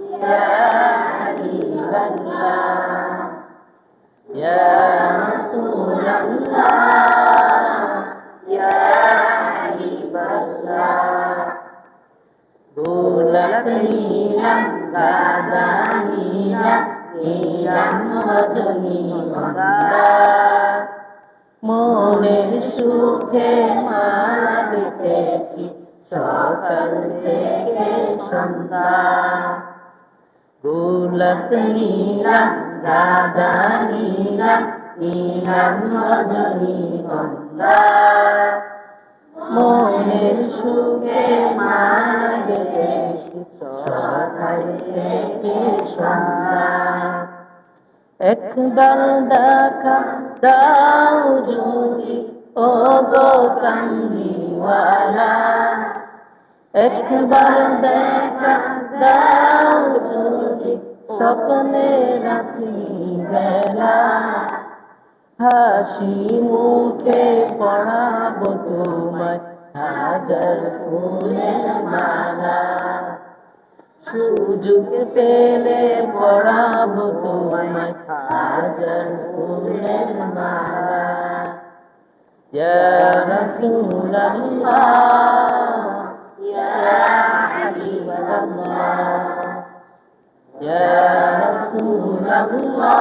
ইয়া হাবিবাল্লাহ, ইয়া রাসূলাল্লাহ, ইয়া হাবিবাল্লাহ। গোলাপ নীলাম গাঁদা নীলাম নীলাম রজনীগন্ধা, মনের সুখে মালা বেঁচেছি সকাল থেকে সন্ধ্যা। গোলাপ নীলাম গাঁদা নীলাম নীলাম রজনীগন্ধা, মনের সুখে মালা বেঁচেছি সকাল থেকে সন্ধ্যা। একবার দেখা দাও যদি ও গো কামলিওয়ালা, একবার দেখা দাও যদি স্বপ্নে রাত্রি বেলা, হাসি মুখে পড়াবো তোমায় হাজার ফুলের মালা। সুযোগ পেলে পড়াবো তোমায় হাজার ফুলের মালা। ইয়া রাসূলাল্লাহ, ইয়া হাবিবাল্লাহ, ইয়া রাসূলাল্লাহ,